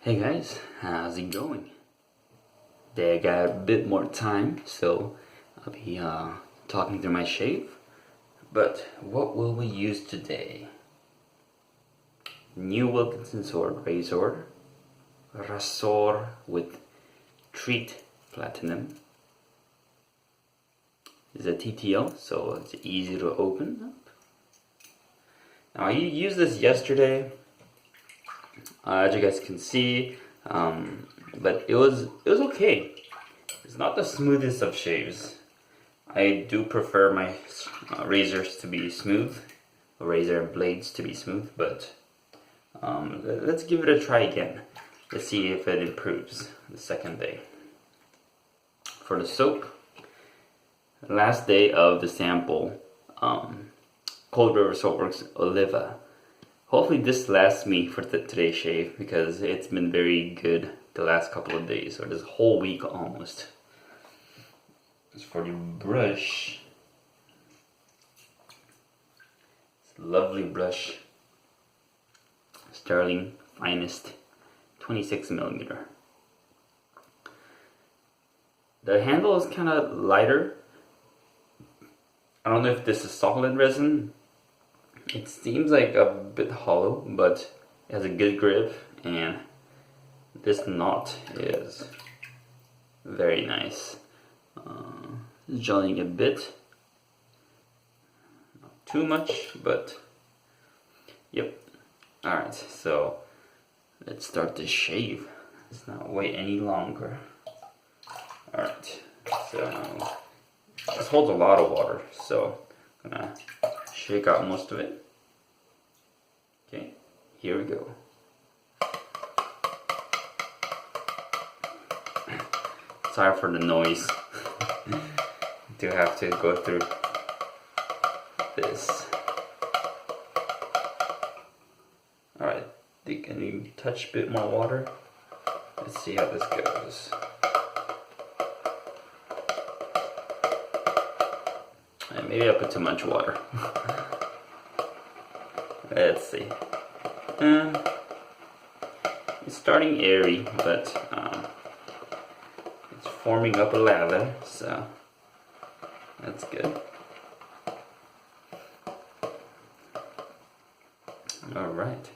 Hey guys, how's it going? Today I got a bit more time, so I'll be talking through my shave. But what will we use today? New Wilkinson sword razor, Rasor with Treet Platinum. It's a TTL, so it's easy to open up. Now I used this yesterday. As you guys can see, but it was okay. It's not the smoothest of shaves. I do prefer my razors to be smooth, razor blades to be smooth, but let's give it a try again. Let's see if it improves the second day. For the soap, last day of the sample, Cold River Soapworks Oliva. Hopefully this lasts me for today's shave because it's been very good the last couple of days, or this whole week almost. As for the brush, it's a lovely brush, Stirling Finest 26mm. The handle is kind of lighter. I don't know if this is solid resin. It seems like a bit hollow, but it has a good grip, and this knot is very nice. Gelling a bit, not too much, but yep. Alright, so let's start the shave. Let's not wait any longer. Alright, so this holds a lot of water, so I'm gonna shake out most of it. Okay, here we go. Sorry for the noise. Do have to go through this. Alright, can you touch a bit more water? Let's see how this goes. Maybe I put too much water. Let's see. It's starting airy, but it's forming up a lather, so that's good. Alright.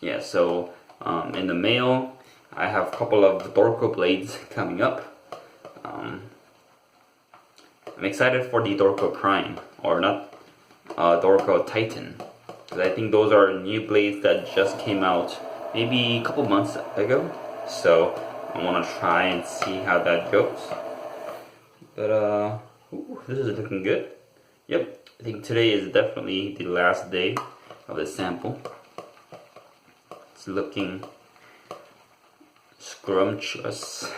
Yeah, so in the mail, I have a couple of Dorco blades coming up. I'm excited for the Dorco Prime, or not, Dorco Titan, because I think those are new blades that just came out maybe a couple months ago. So I want to try and see how that goes. But ooh, this is looking good. Yep, I think today is definitely the last day of the sample. It's looking scrumptious.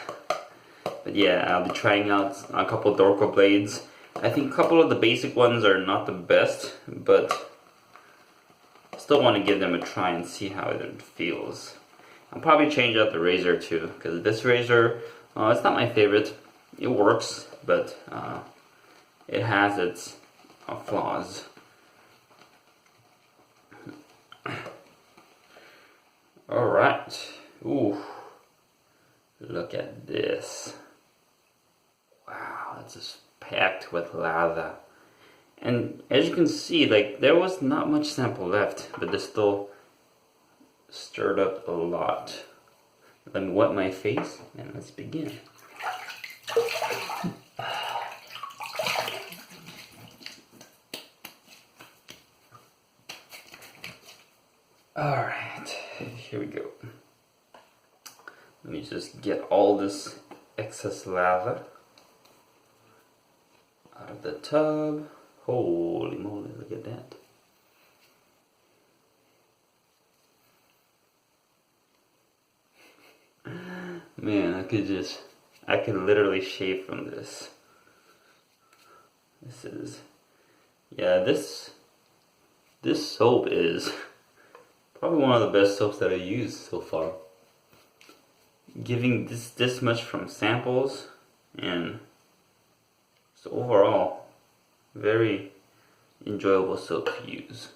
But yeah, I'll be trying out a couple of Dorco blades. I think a couple of the basic ones are not the best, but still want to give them a try and see how it feels. I'll probably change out the razor too, because this razor, it's not my favorite. It works, but it has its flaws. Alright. Ooh. Look at this. Wow, that's just packed with lather. And as you can see, like, there was not much sample left, but this still stirred up a lot. Let me wet my face and let's begin. Alright, here we go. Let me just get all this excess lather out of the tub. Holy moly, look at that. Man, I could literally shave from this. This soap is probably one of the best soaps that I've used so far. Giving this much from samples, and so overall very enjoyable soap to use.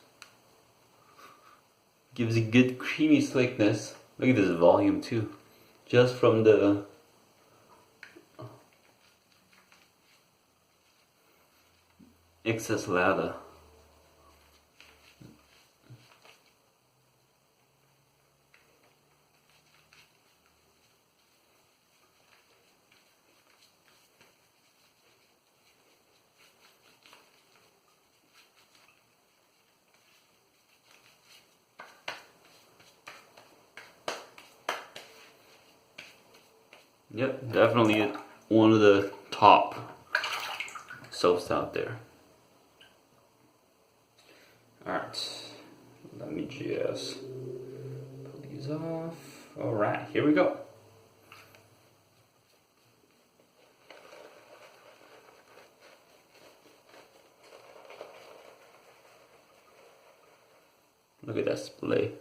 Gives a good creamy slickness. Look at this volume too, just from the excess lather. Yep, definitely one of the top soaps out there. Alright, let me just pull these off. Alright, here we go. Look at that splay.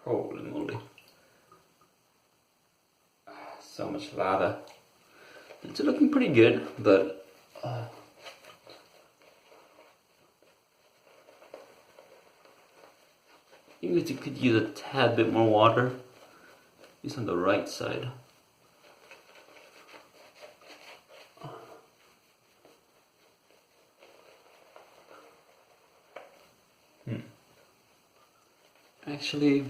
Holy moly. So much lather. It's looking pretty good, but you could use a tad bit more water. It's on the right side. Actually,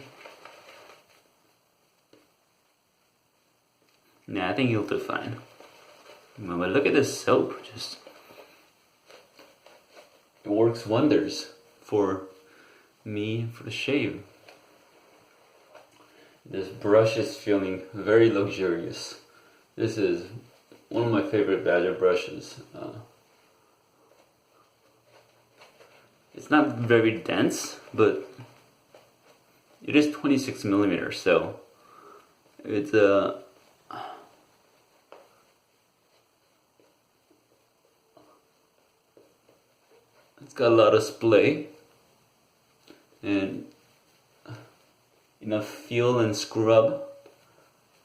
nah, I think you'll do fine. But look at this soap, just it works wonders for me for the shave. This brush is feeling very luxurious. This is one of my favorite Badger brushes. It's not very dense, but it is 26 millimeters, so it's it's got a lot of splay and enough feel and scrub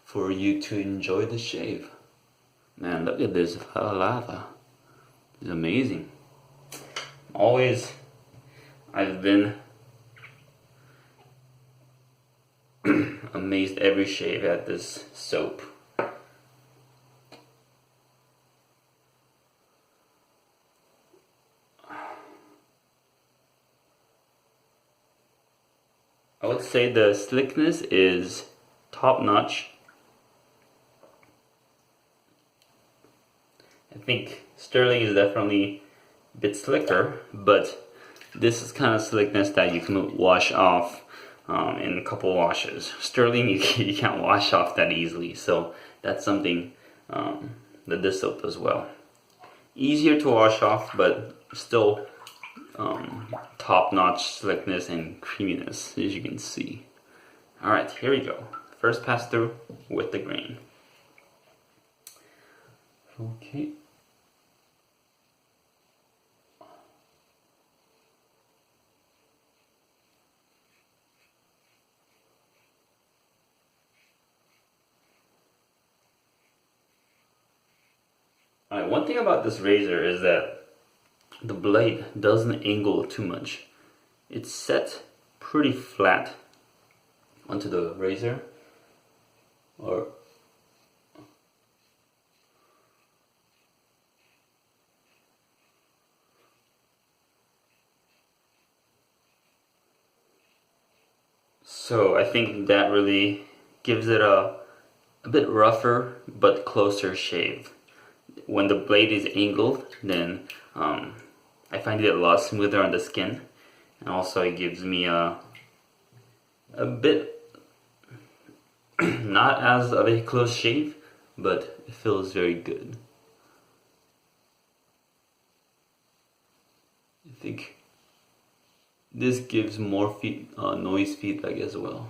for you to enjoy the shave. Man, look at this lava. It's amazing. I've been amazed every shave at this soap. I would say the slickness is top notch. I think Stirling is definitely a bit slicker, but this is kind of slickness that you can wash off in a couple washes. Stirling you can't wash off that easily, so that's something that this soap does well. Easier to wash off, but still top-notch slickness and creaminess, as you can see. Alright, here we go. First pass through with the grain. Okay. Alright, one thing about this razor is that the blade doesn't angle too much. It's set pretty flat onto the razor. So I think that really gives it a bit rougher but closer shave. When the blade is angled, then I find it a lot smoother on the skin, and also it gives me a bit not as of a close shave, but it feels very good. I think this gives more noise feedback as well.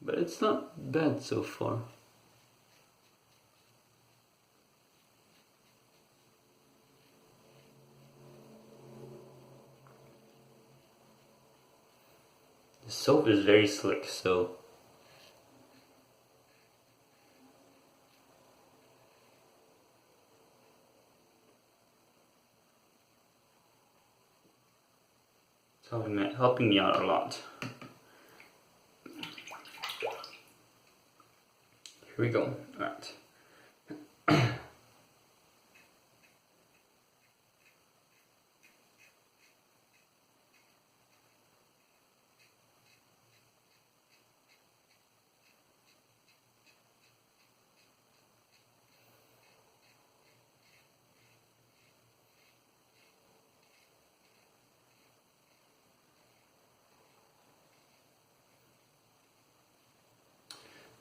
But it's not bad so far. The soap is very slick, so it's helping me out a lot. Here we go. Alright.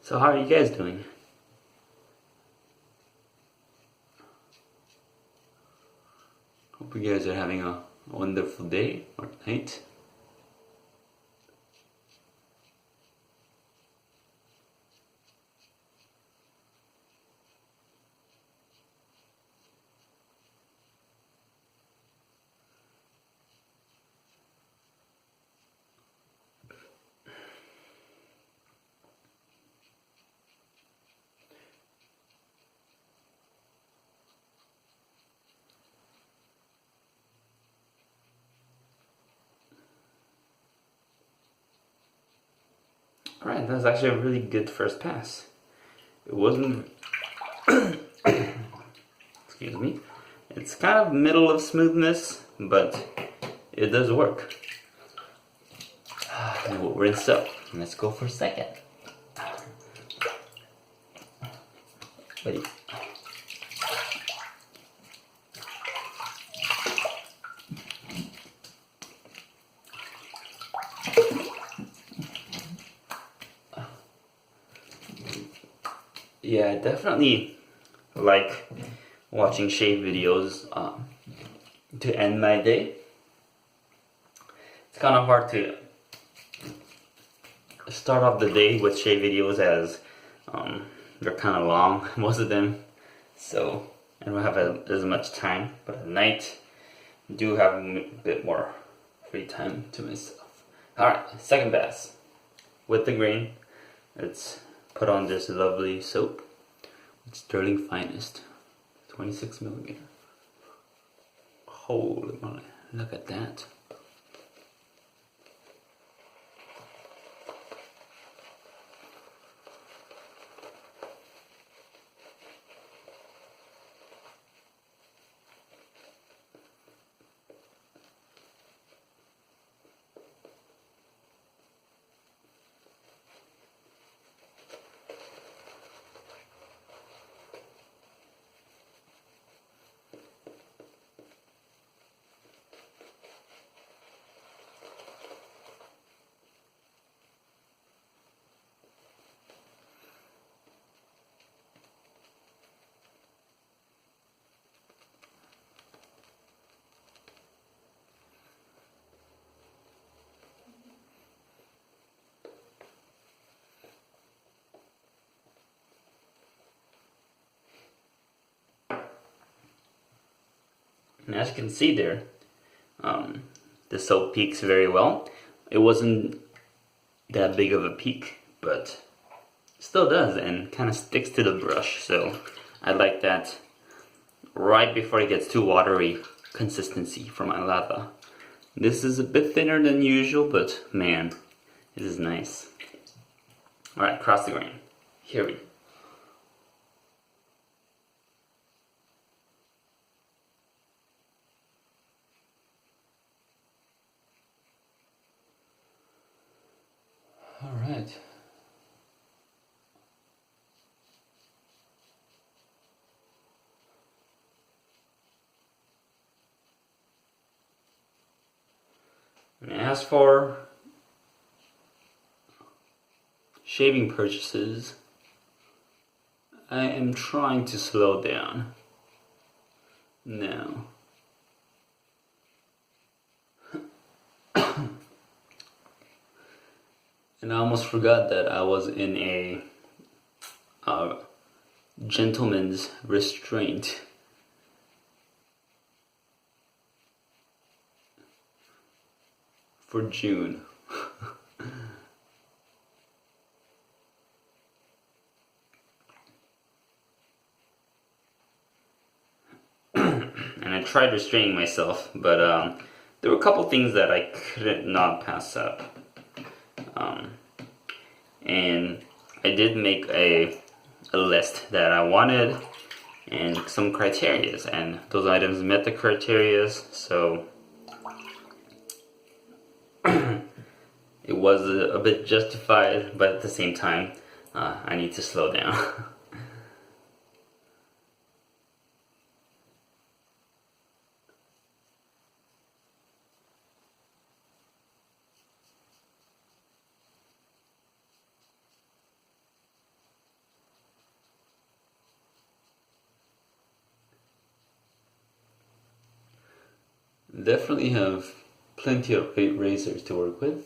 So how are you guys doing? Hope you guys are having a wonderful day or night. Alright, that was actually a really good first pass. It wasn't... excuse me. It's kind of middle of smoothness, but it does work. And we'll rinse up. Let's go for a second. Wait. Yeah, I definitely like watching shave videos to end my day. It's kind of hard to start off the day with shave videos as they're kind of long, most of them. So I don't have as much time, but at night I do have a bit more free time to myself. Alright, second pass. With the grain, let's put on this lovely soap. It's Stirling Finest, 26 millimeter. Holy moly, look at that. And as you can see there, the soap peaks very well. It wasn't that big of a peak, but still does and kind of sticks to the brush. So I like that right before it gets too watery consistency for my lather. This is a bit thinner than usual, but man, this is nice. Alright, cross the grain. Here we go. Alright. And as for shaving purchases, I am trying to slow down now. And I almost forgot that I was in a gentleman's restraint. For June. And I tried restraining myself, but there were a couple things that I couldn't not pass up. And I did make a list that I wanted and some criterias, and those items met the criterias, so it was a bit justified, but at the same time, I need to slow down. Definitely have plenty of razors to work with.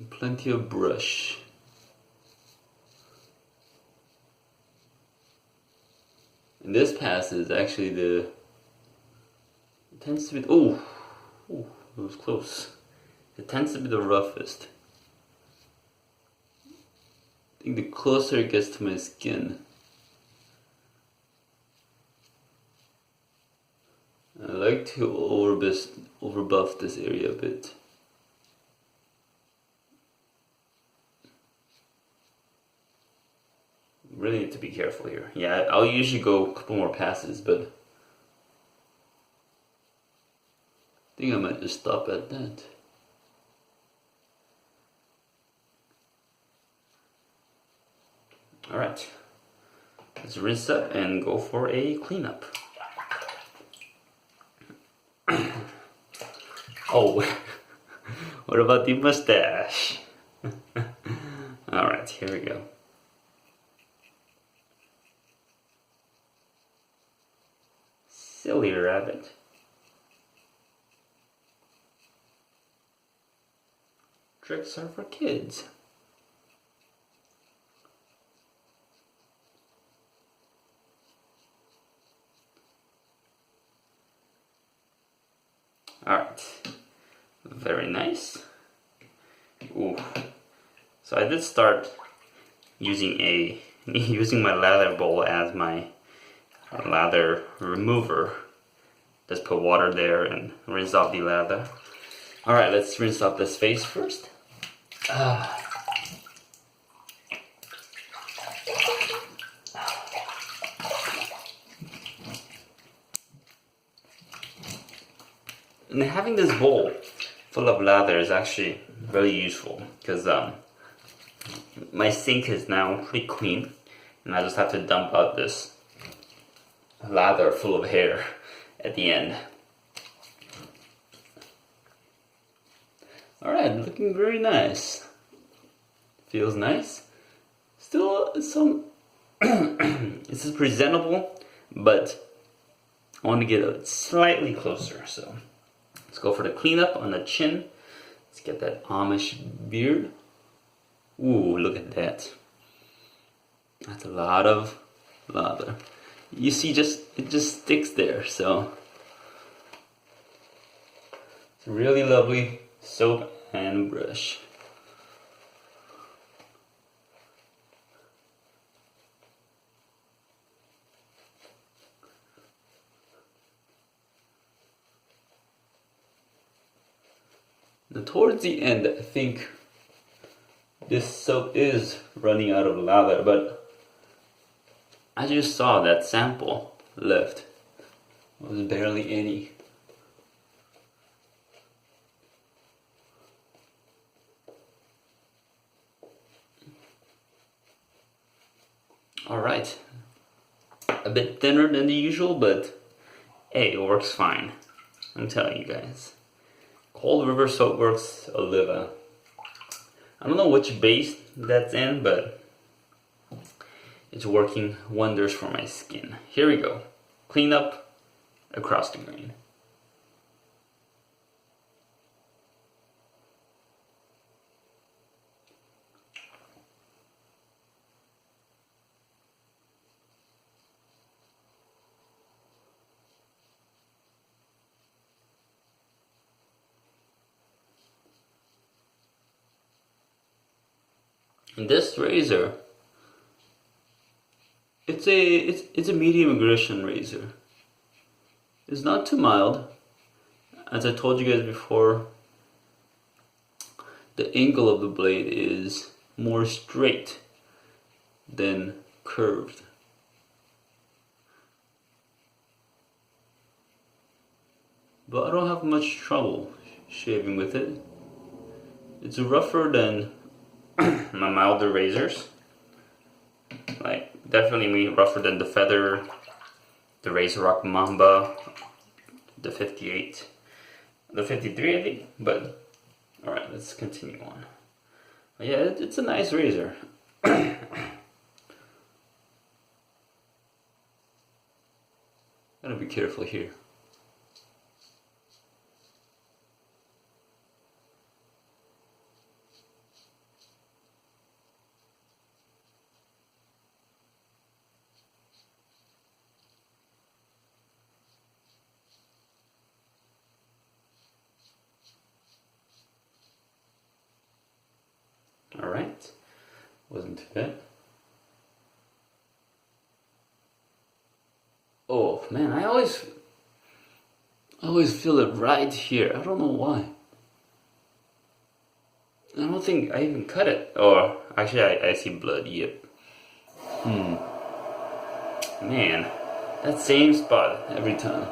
Plenty of brush. And this pass is actually it tends to be, oh, it was close. It tends to be the roughest. I think the closer it gets to my skin, I like to overbuff this area a bit. Really need to be careful here. Yeah, I'll usually go a couple more passes, but I think I might just stop at that. Alright, let's rinse up and go for a cleanup. Oh, what about the mustache? Alright, here we go. Silly rabbit. Tricks are for kids. Alright, very nice. Ooh. So I did start using my lather bowl as my lather remover. Just put water there and rinse off the lather. Alright, let's rinse off this face first. And having this bowl full of lather is actually really useful because my sink is now pretty clean and I just have to dump out this lather full of hair at the end. Alright, looking very nice. Feels nice. Still some this is presentable, but I want to get it slightly closer, so let's go for the cleanup on the chin. Let's get that Amish beard. Ooh, look at that. That's a lot of lather. You see, it just sticks there, so it's really lovely soap and brush. Now, towards the end, I think this soap is running out of lather, but I just saw that sample left. There was barely any. Alright, a bit thinner than the usual, but hey, it works fine. I'm telling you guys. Cold River Soapworks Oliva. I don't know which base that's in, but it's working wonders for my skin. Here we go. Clean up across the grain. And this razor, it's a medium aggression razor. It's not too mild. As I told you guys before, the angle of the blade is more straight than curved. But I don't have much trouble shaving with it. It's rougher than my milder razors. Like, definitely rougher than the Feather, the Razor Rock Mamba, the 58, the 53 I think, but alright, let's continue on. But yeah, it's a nice razor. Gotta be careful here. Alright, wasn't too bad. Oh man, I always feel it right here. I don't know why. I don't think I even cut it. Or actually I see blood, yep. Man, that same spot every time.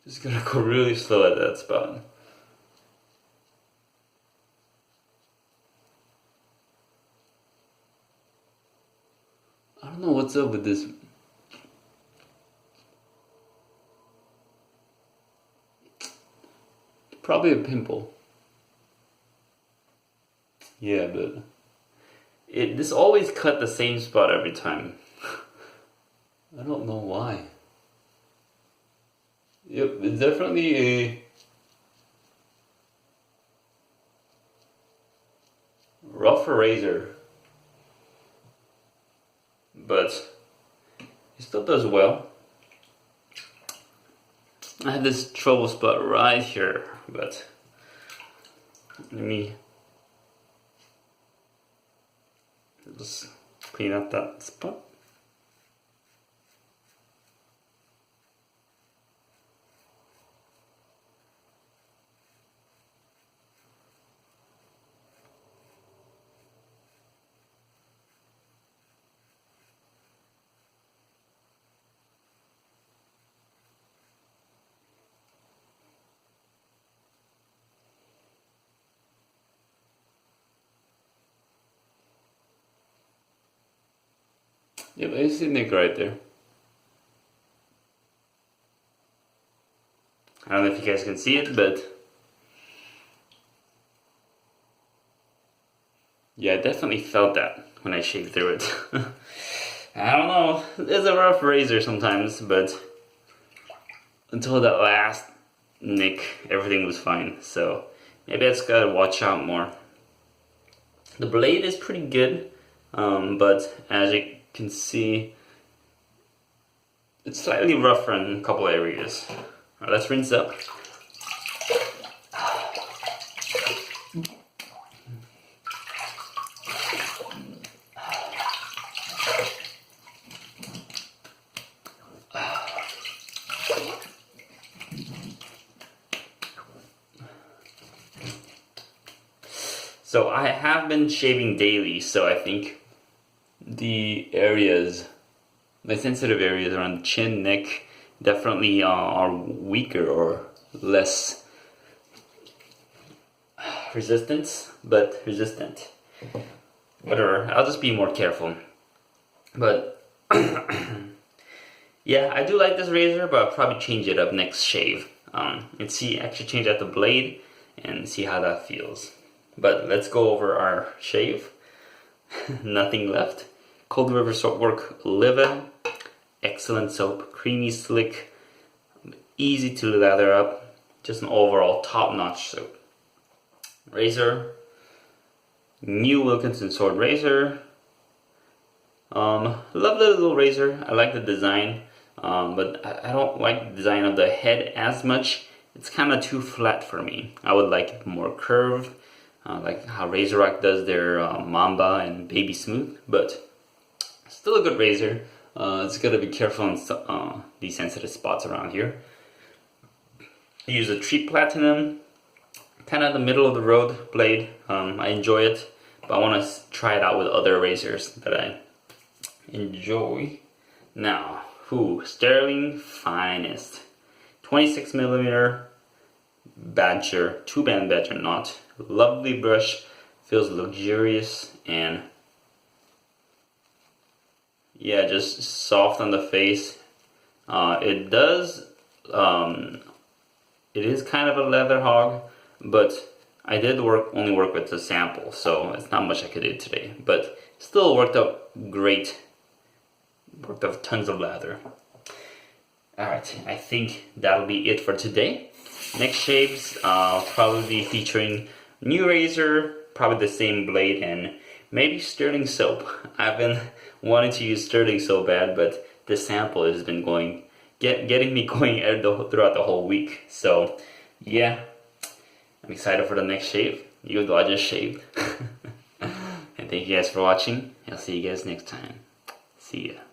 Just gotta go really slow at that spot. I don't know what's up with this. Probably a pimple. Yeah, but this always cut the same spot every time. I don't know why. Yep, it's definitely a rougher razor, but it still does well. I have this trouble spot right here, but let me just clean up that spot. Yep, I see Nick right there. I don't know if you guys can see it, but yeah, I definitely felt that when I shaved through it. I don't know, it's a rough razor sometimes, but until that last nick, everything was fine. So maybe I just gotta watch out more. The blade is pretty good, but as you can see, it's slightly rougher in a couple areas. Alright, let's rinse up. So I have been shaving daily, so I think the areas, the sensitive areas around the chin, neck, definitely are weaker or less resistant. Whatever, I'll just be more careful. But yeah, I do like this razor, but I'll probably change it up next shave. And see, actually change out the blade and see how that feels. But let's go over our shave. Nothing left. Cold River Soapwork Oliva. Excellent soap. Creamy, slick, easy to lather up. Just an overall top-notch soap. Razor. New Wilkinson sword razor. Love the little razor. I like the design. But I don't like the design of the head as much. It's kind of too flat for me. I would like it more curved. Like how Razor Rock does their Mamba and Baby Smooth, but still a good razor. It's got to be careful on these sensitive spots around here. I use a Treet Platinum, kind of the middle of the road blade. I enjoy it, but I want to try it out with other razors that I enjoy. Now, Stirling Finest, 26mm Badger, 2-band Badger knot. Lovely brush, feels luxurious and yeah, just soft on the face. It is kind of a leather hog, but I did only work with the sample, so it's not much I could do today, but still worked out great. Worked out tons of lather. Alright, I think that'll be it for today. Next shaves, I'll probably be featuring new razor, probably the same blade, and maybe Stirling soap. I've been wanting to use Stirling so bad, but this sample has been getting me going throughout the whole week. So yeah, I'm excited for the next shave, even though I just shaved. And thank you guys for watching. I'll see you guys next time. See ya.